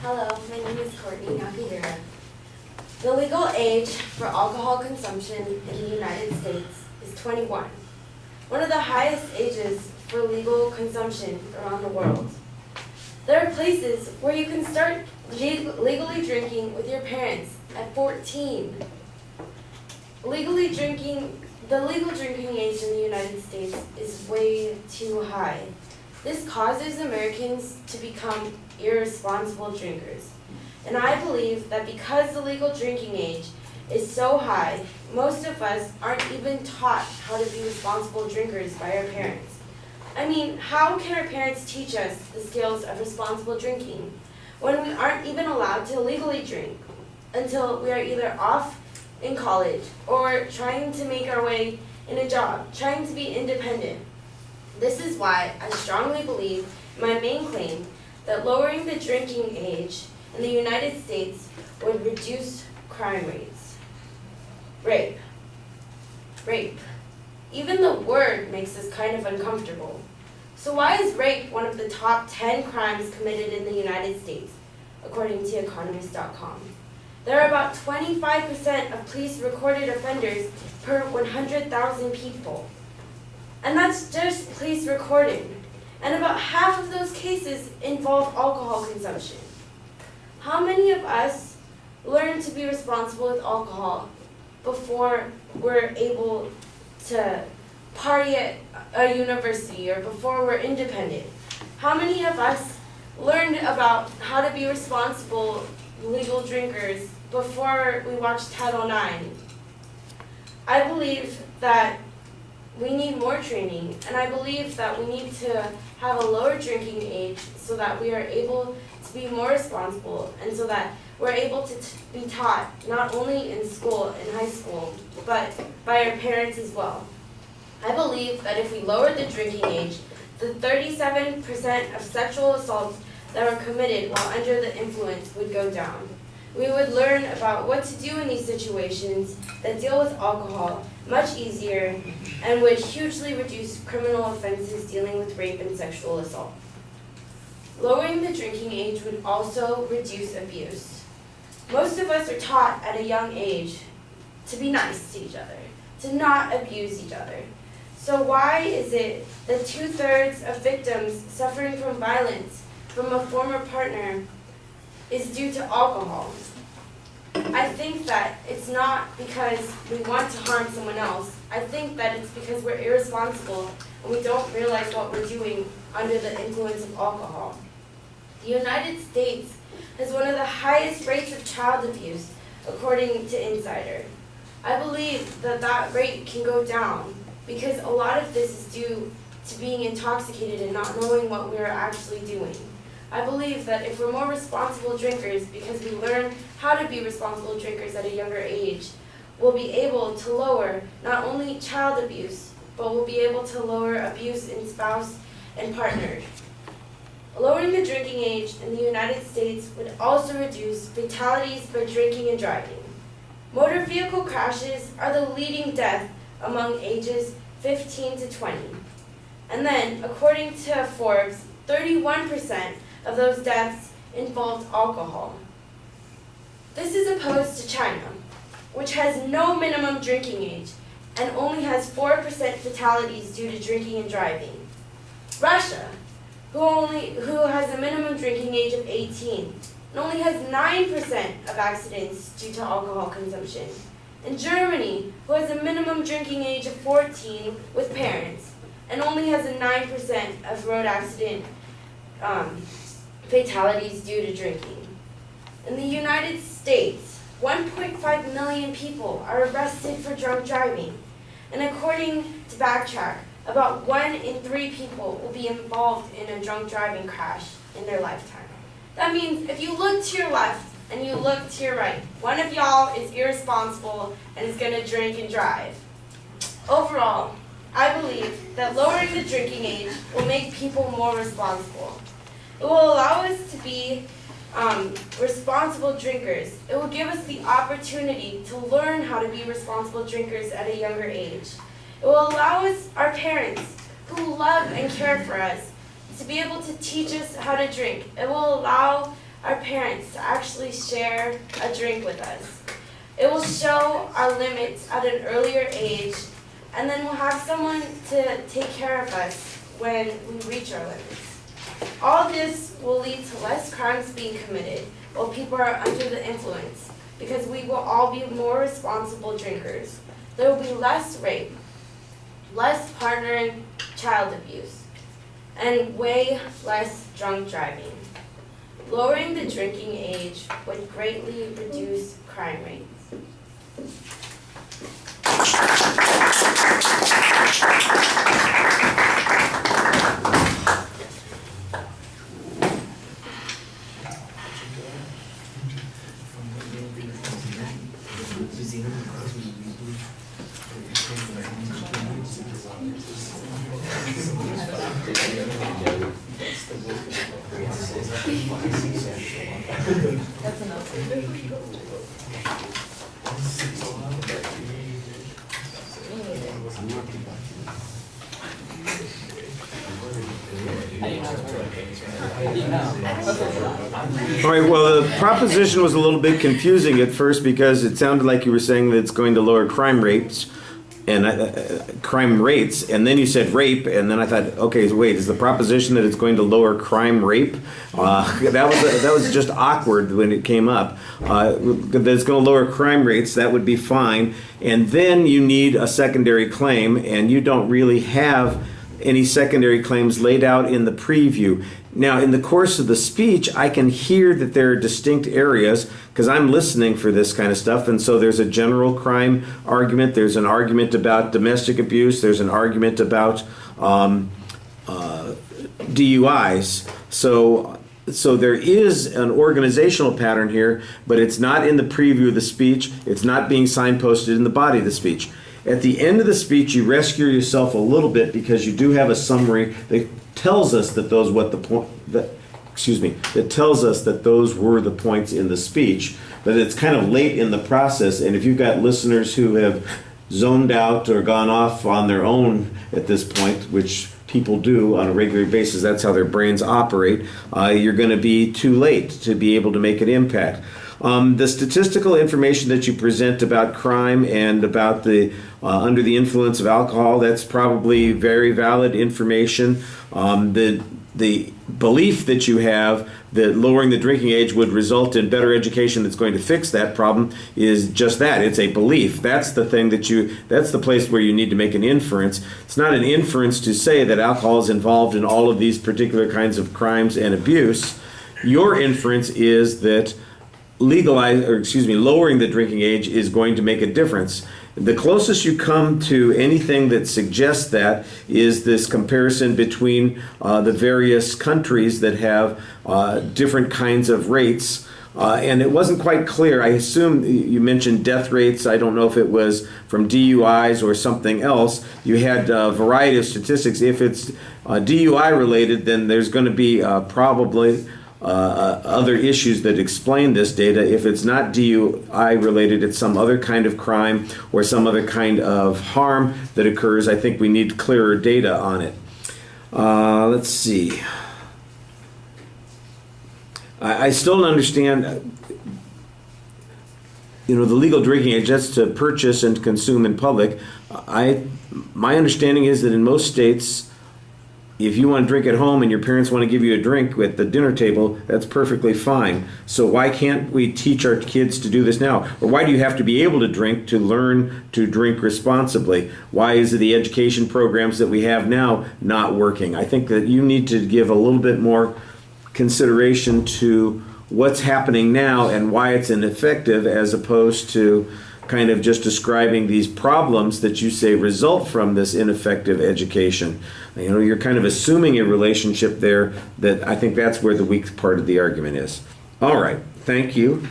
Hello, my name is Cortney COF. The legal age for alcohol consumption in the United States is 21, one of the highest ages for legal consumption around the world. There are places where you can start legally drinking with your parents at 14. The legal drinking age in the United States is way too high. This causes Americans to become irresponsible drinkers. And I believe that because the legal drinking age is so high, most of us aren't even taught how to be responsible drinkers by our parents. I mean, how can our parents teach us the skills of responsible drinking when we aren't even allowed to legally drink until we are either off in college or trying to make our way in a job, trying to be independent? This is why I strongly believe in my main claim that lowering the drinking age in the United States would reduce crime rates. Rape. Even the word makes us kind of uncomfortable. So why is rape one of the top 10 crimes committed in the United States, according to Economist.com? There are about 25% of police recorded offenders per 100,000 people. And that's just police recording. And about half of those cases involve alcohol consumption. How many of us learn to be responsible with alcohol before we're able to party at a university or before we're independent? How many of us learned about how to be responsible legal drinkers before we watched Title IX? I believe that we need more training, and I believe that we need to have a lower drinking age so that we are able to be more responsible and so that we're able to be taught not only in school, in high school, but by our parents as well. I believe that if we lower the drinking age, the 37% of sexual assaults that were committed while under the influence would go down. We would learn about what to do in these situations that deal with alcohol much easier and would hugely reduce criminal offenses dealing with rape and sexual assault. Lowering the drinking age would also reduce abuse. Most of us are taught at a young age to be nice to each other, to not abuse each other. So why is it that 2/3 of victims suffering from violence from a former partner is due to alcohol? I think that it's not because we want to harm someone else. I think that it's because we're irresponsible and we don't realize what we're doing under the influence of alcohol. The United States has one of the highest rates of child abuse, according to Insider. I believe that that rate can go down because a lot of this is due to being intoxicated and not knowing what we're actually doing. I believe that if we're more responsible drinkers because we learn how to be responsible drinkers at a younger age, we'll be able to lower not only child abuse, but we'll be able to lower abuse in spouse and partner. Lowering the drinking age in the United States would also reduce fatalities by drinking and driving. Motor vehicle crashes are the leading death among ages 15 to 20. And then, according to Forbes, 31% of those deaths involved alcohol. This is opposed to China, which has no minimum drinking age and only has 4% fatalities due to drinking and driving. Russia, who has a minimum drinking age of 18 and only has 9% of accidents due to alcohol consumption. And Germany, who has a minimum drinking age of 14 with parents and only has a 9% of road accident fatalities due to drinking. In the United States, 1.5 million people are arrested for drunk driving. And according to Backtrack, about 1 in 3 people will be involved in a drunk driving crash in their lifetime. That means if you look to your left and you look to your right, one of y'all is irresponsible and is going to drink and drive. Overall, I believe that lowering the drinking age will make people more responsible. It will allow us to be responsible drinkers. It will give us the opportunity to learn how to be responsible drinkers at a younger age. It will allow us, our parents, who love and care for us, to be able to teach us how to drink. It will allow our parents to actually share a drink with us. It will show our limits at an earlier age, and then we'll have someone to take care of us when we reach our limits. All this will lead to less crimes being committed while people are under the influence, because we will all be more responsible drinkers. There will be less rape, less partner and child abuse, and way less drunk driving. Lowering the drinking age would greatly reduce crime rates. That's enough. All right, well, the proposition was a little bit confusing at first because it sounded like you were saying that it's going to lower crime rates, and then you said rape, and then I thought, okay, wait, is the proposition that it's going to lower crime rate? That was just awkward when it came up. That it's going to lower crime rates, that would be fine, and then you need a secondary claim, and you don't really have any secondary claims laid out in the preview. Now, in the course of the speech, I can hear that there are distinct areas because I'm listening for this kind of stuff. And so there's a general crime argument. There's an argument about domestic abuse. There's an argument about DUIs. So there is an organizational pattern here, but it's not in the preview of the speech. It's not being signposted in the body of the speech. At the end of the speech, you rescue yourself a little bit because you do have a summary that tells us that those were the points in the speech, but it's kind of late in the process. And if you've got listeners who have zoned out or gone off on their own at this point, which people do on a regular basis, that's how their brains operate, you're going to be too late to be able to make an impact. The statistical information that you present about crime and about the under the influence of alcohol, that's probably very valid information. The belief that you have that lowering the drinking age would result in better education that's going to fix that problem is just that. It's a belief. That's the thing that's the place where you need to make an inference. It's not an inference to say that alcohol is involved in all of these particular kinds of crimes and abuse. Your inference is that lowering the drinking age is going to make a difference. The closest you come to anything that suggests that is this comparison between the various countries that have different kinds of rates. And it wasn't quite clear. I assume you mentioned death rates. I don't know if it was from DUIs or something else. You had a variety of statistics. If it's DUI related, then there's going to be probably other issues that explain this data. If it's not DUI related, it's some other kind of crime or some other kind of harm that occurs. I think we need clearer data on it. Let's see. I still don't understand, the legal drinking age, that's to purchase and consume in public. My understanding is that in most states, if you want to drink at home and your parents want to give you a drink at the dinner table, that's perfectly fine. So why can't we teach our kids to do this now? Or why do you have to be able to drink to learn to drink responsibly? Why is the education programs that we have now not working? I think that you need to give a little bit more consideration to what's happening now and why it's ineffective, as opposed to kind of just describing these problems that you say result from this ineffective education. You're kind of assuming a relationship there that I think that's where the weak part of the argument is. All right, thank you.